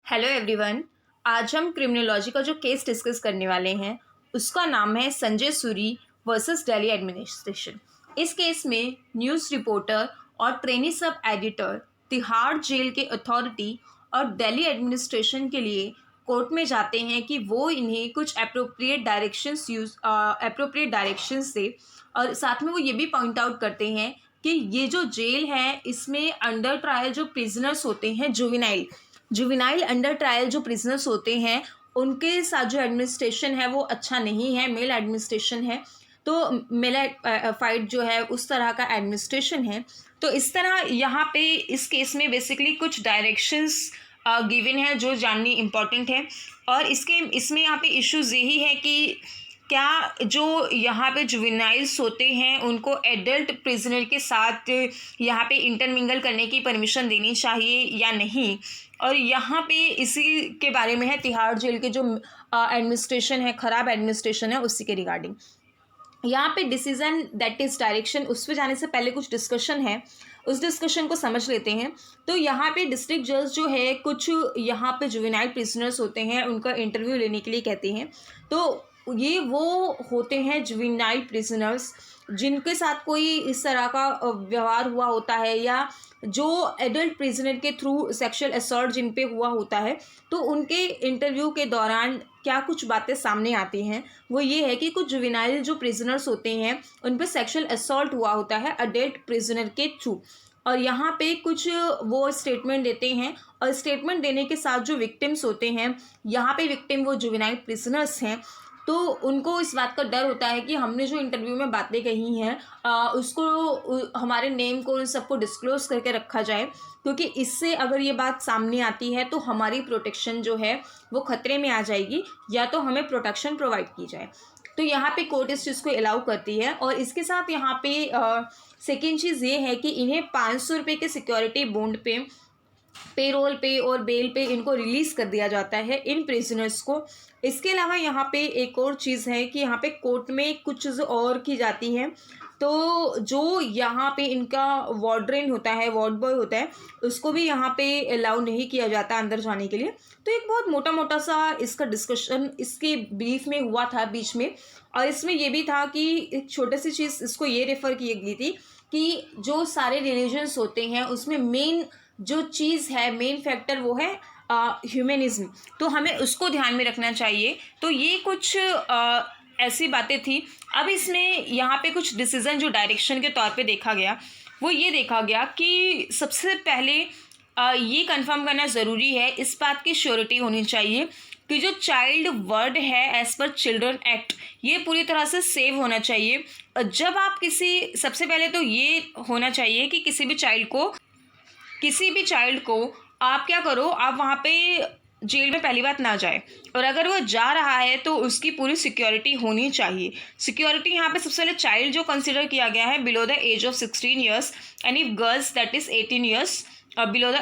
Hello everyone. आज हम criminology का जो केस डिस्कस करने वाले हैं उसका नाम है संजय सूरी वर्सेस दिल्ली एडमिनिस्ट्रेशन। इस केस में न्यूज़ रिपोर्टर और trainee sub editor Tihar jail के अथॉरिटी और दिल्ली एडमिनिस्ट्रेशन के लिए कोर्ट में जाते हैं कि वो इन्हें कुछ अप्रोप्रिएट डायरेक्शंस दे, और साथ में वो ये भी पॉइंट आउट करते हैं कि ये जो जेल है इसमें अंडर ट्रायल जो प्रिजनर्स होते हैं, जुविनाइल अंडर ट्रायल जो प्रिजनर्स होते हैं, उनके साथ जो एडमिनिस्ट्रेशन है वो अच्छा नहीं है, मेल एडमिनिस्ट्रेशन है। तो मेल फाइट जो है उस तरह का एडमिनिस्ट्रेशन है। तो इस तरह यहाँ पे इस केस में बेसिकली कुछ डायरेक्शंस गिवन है जो जाननी इम्पॉर्टेंट है। और इसमें यहाँ पे इश्यूज यही है कि क्या जो यहाँ पे जुवेनाइल्स होते हैं उनको एडल्ट प्रिजनर के साथ यहाँ पे इंटरमिंगल करने की परमिशन देनी चाहिए या नहीं। और यहाँ पे इसी के बारे में है, तिहाड़ जेल के जो एडमिनिस्ट्रेशन है, ख़राब एडमिनिस्ट्रेशन है, उसी के रिगार्डिंग यहाँ पे डिसीजन दैट इज़ डायरेक्शन। उस पर जाने से पहले कुछ डिस्कशन है, उस डिस्कशन को समझ लेते हैं। तो यहाँ पे डिस्ट्रिक्ट जज जो है कुछ यहाँ पे जुवेनाइल प्रिजनर्स होते हैं, उनका इंटरव्यू लेने के लिए कहते हैं। तो ये वो होते हैं जुवेनाइल प्रिजनर्स जिनके साथ कोई इस तरह का व्यवहार हुआ होता है, या जो एडल्ट प्रिजनर के थ्रू सेक्सुअल असॉल्ट जिन पे हुआ होता है। तो उनके इंटरव्यू के दौरान क्या कुछ बातें सामने आती हैं वो ये है कि कुछ जुवेनाइल जो प्रिजनर्स होते हैं उन पे सेक्सुअल असॉल्ट हुआ होता है एडल्ट प्रिजनर के थ्रू। और यहाँ पे कुछ वो स्टेटमेंट देते हैं, और स्टेटमेंट देने के साथ जो विक्टिम्स होते हैं, यहाँ पे विक्टिम वो जुवेनाइल प्रिजनर्स हैं। तो उनको इस बात का डर होता है कि हमने जो इंटरव्यू में बातें कही हैं हमारे नेम को उन सबको डिस्क्लोज करके रखा जाए, क्योंकि इससे अगर ये बात सामने आती है तो हमारी प्रोटेक्शन जो है वो खतरे में आ जाएगी, या तो हमें प्रोटेक्शन प्रोवाइड की जाए। तो यहाँ पे कोर्ट इस चीज़ को अलाउ करती है। और इसके साथ यहाँ पे सेकेंड चीज़ ये है कि इन्हें 500 रुपये के सिक्योरिटी बॉन्ड पे, पेरोल पे और बेल पे इनको रिलीज़ कर दिया जाता है, इन प्रिजनर्स को। इसके अलावा यहाँ पे एक और चीज़ है कि यहाँ पे कोर्ट में कुछ चीज़ और की जाती हैं। तो जो यहाँ पे इनका वार्डन होता है, वार्ड बॉय होता है, उसको भी यहाँ पे अलाउ नहीं किया जाता अंदर जाने के लिए। तो एक बहुत मोटा मोटा सा इसका डिस्कशन इसके ब्रीफ में हुआ था बीच में। और इसमें ये भी था कि एक छोटी सी चीज़ इसको ये रेफ़र की गई थी कि जो सारे रिलीजन्स होते हैं उसमें मेन जो चीज़ है, मेन फैक्टर वो है ह्यूमनिज्म। तो हमें उसको ध्यान में रखना चाहिए। तो ये कुछ ऐसी बातें थी। अब इसमें यहाँ पे कुछ डिसीज़न जो डायरेक्शन के तौर पे देखा गया, वो ये देखा गया कि सबसे पहले ये कंफर्म करना ज़रूरी है, इस बात की श्योरिटी होनी चाहिए कि जो चाइल्ड वर्ड है एज़ पर चिल्ड्रन एक्ट, ये पूरी तरह से सेव होना चाहिए। जब आप सबसे पहले तो ये होना चाहिए कि किसी भी चाइल्ड को आप क्या करो, आप वहाँ पे जेल में पहली बात ना जाए, और अगर वो जा रहा है तो उसकी पूरी सिक्योरिटी होनी चाहिए। सिक्योरिटी यहाँ पे सबसे पहले चाइल्ड जो कंसिडर किया गया है below the age of 16 years, and if girls that is 18 years below the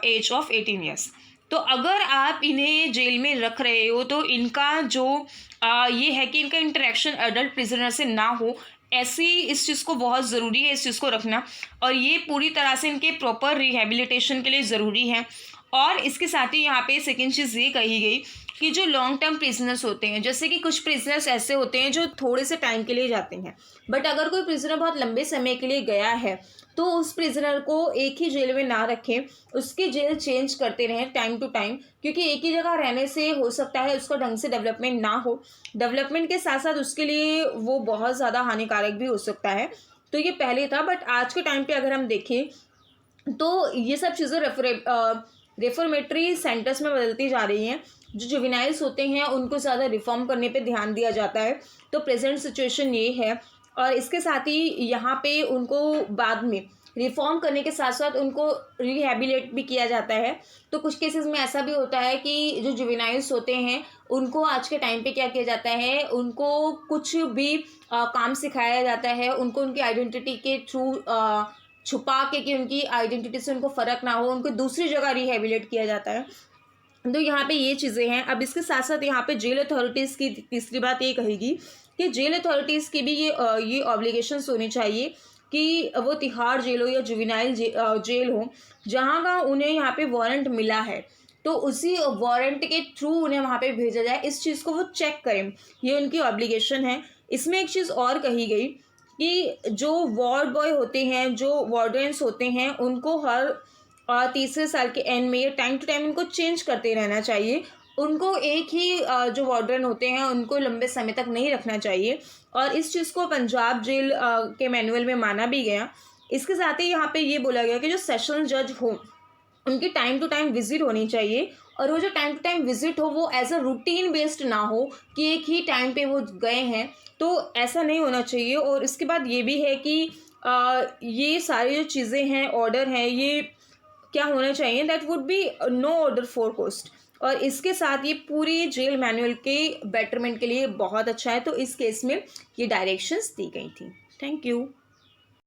age of 18 years. तो अगर आप इन्हें जेल में रख रहे हो तो इनका जो ये है कि इनका इंटरेक्शन एडल्ट प्रिजनर से ना हो, ऐसी इस चीज़ को बहुत ज़रूरी है, इस चीज़ को रखना। और ये पूरी तरह से इनके प्रॉपर रिहेबिलिटेशन के लिए ज़रूरी है। और इसके साथ ही यहाँ पे सेकेंड चीज़ ये कही गई कि जो लॉन्ग टर्म प्रिजनर्स होते हैं, जैसे कि कुछ प्रिजनर्स ऐसे होते हैं जो थोड़े से टाइम के लिए जाते हैं, बट अगर कोई प्रिजनर बहुत लंबे समय के लिए गया है तो उस प्रिजनर को एक ही जेल में ना रखें, उसकी जेल चेंज करते रहें टाइम टू टाइम, क्योंकि एक ही जगह रहने से हो सकता है उसका ढंग से डेवलपमेंट ना हो। डेवलपमेंट के साथ साथ उसके लिए वो बहुत ज़्यादा हानिकारक भी हो सकता है। तो ये पहले था, बट आज के टाइम पे अगर हम देखें तो ये सब चीज़ें रेफॉर्मेटरी सेंटर्स में बदलती जा रही हैं। जो जुवेनाइल्स होते हैं उनको ज़्यादा रिफॉर्म करने पे ध्यान दिया जाता है। तो प्रेजेंट सिचुएशन ये है। और इसके साथ ही यहाँ पे उनको बाद में रिफॉर्म करने के साथ साथ उनको रिहेबिलिट भी किया जाता है। तो कुछ केसेस में ऐसा भी होता है कि जो जुवेनाइल्स होते हैं उनको आज के टाइम पे क्या किया जाता है, उनको कुछ भी काम सिखाया जाता है, उनको उनकी आइडेंटिटी के थ्रू छुपा के कि उनकी आइडेंटिटी से उनको फ़र्क ना हो, उनको दूसरी जगह रिहेबिलिट किया जाता है। तो यहाँ पे ये चीज़ें हैं। अब इसके साथ साथ यहाँ पे जेल अथॉरिटीज़ की तीसरी बात ये कहेगी कि जेल अथॉरिटीज़ की भी ये ऑब्लिगेशंस होनी चाहिए कि वो तिहाड़ जेल हो या जुवेनाइल जेल हो, जहाँ का उन्हें यहाँ पे वारंट मिला है, तो उसी वारंट के थ्रू उन्हें वहाँ पे भेजा जाए, इस चीज़ को वो चेक करें, ये उनकी ऑब्लिगेशन है। इसमें एक चीज़ और कही गई कि जो वार्ड बॉय होते हैं, जो वार्डन्स होते हैं, उनको हर तीसरे साल के एंड में या टाइम टू टाइम उनको चेंज करते रहना चाहिए। उनको एक ही जो वार्डन होते हैं उनको लंबे समय तक नहीं रखना चाहिए, और इस चीज़ को पंजाब जेल के मैनुअल में माना भी गया। इसके साथ ही यहाँ पे ये बोला गया कि जो सेशन जज हो उनकी टाइम टू टाइम विजिट होनी चाहिए, और वो जो टाइम टू टाइम विजिट हो वो एज अ रूटीन बेस्ड ना हो कि एक ही टाइम पे वो गए हैं, तो ऐसा नहीं होना चाहिए। और इसके बाद ये भी है कि ये सारी जो चीज़ें हैं, ऑर्डर हैं, ये क्या होना चाहिए, that would be no order for post. और इसके साथ ये पूरी जेल मैनुअल के बेटरमेंट के लिए बहुत अच्छा है। तो इस केस में ये डायरेक्शंस दी गई थी। Thank you.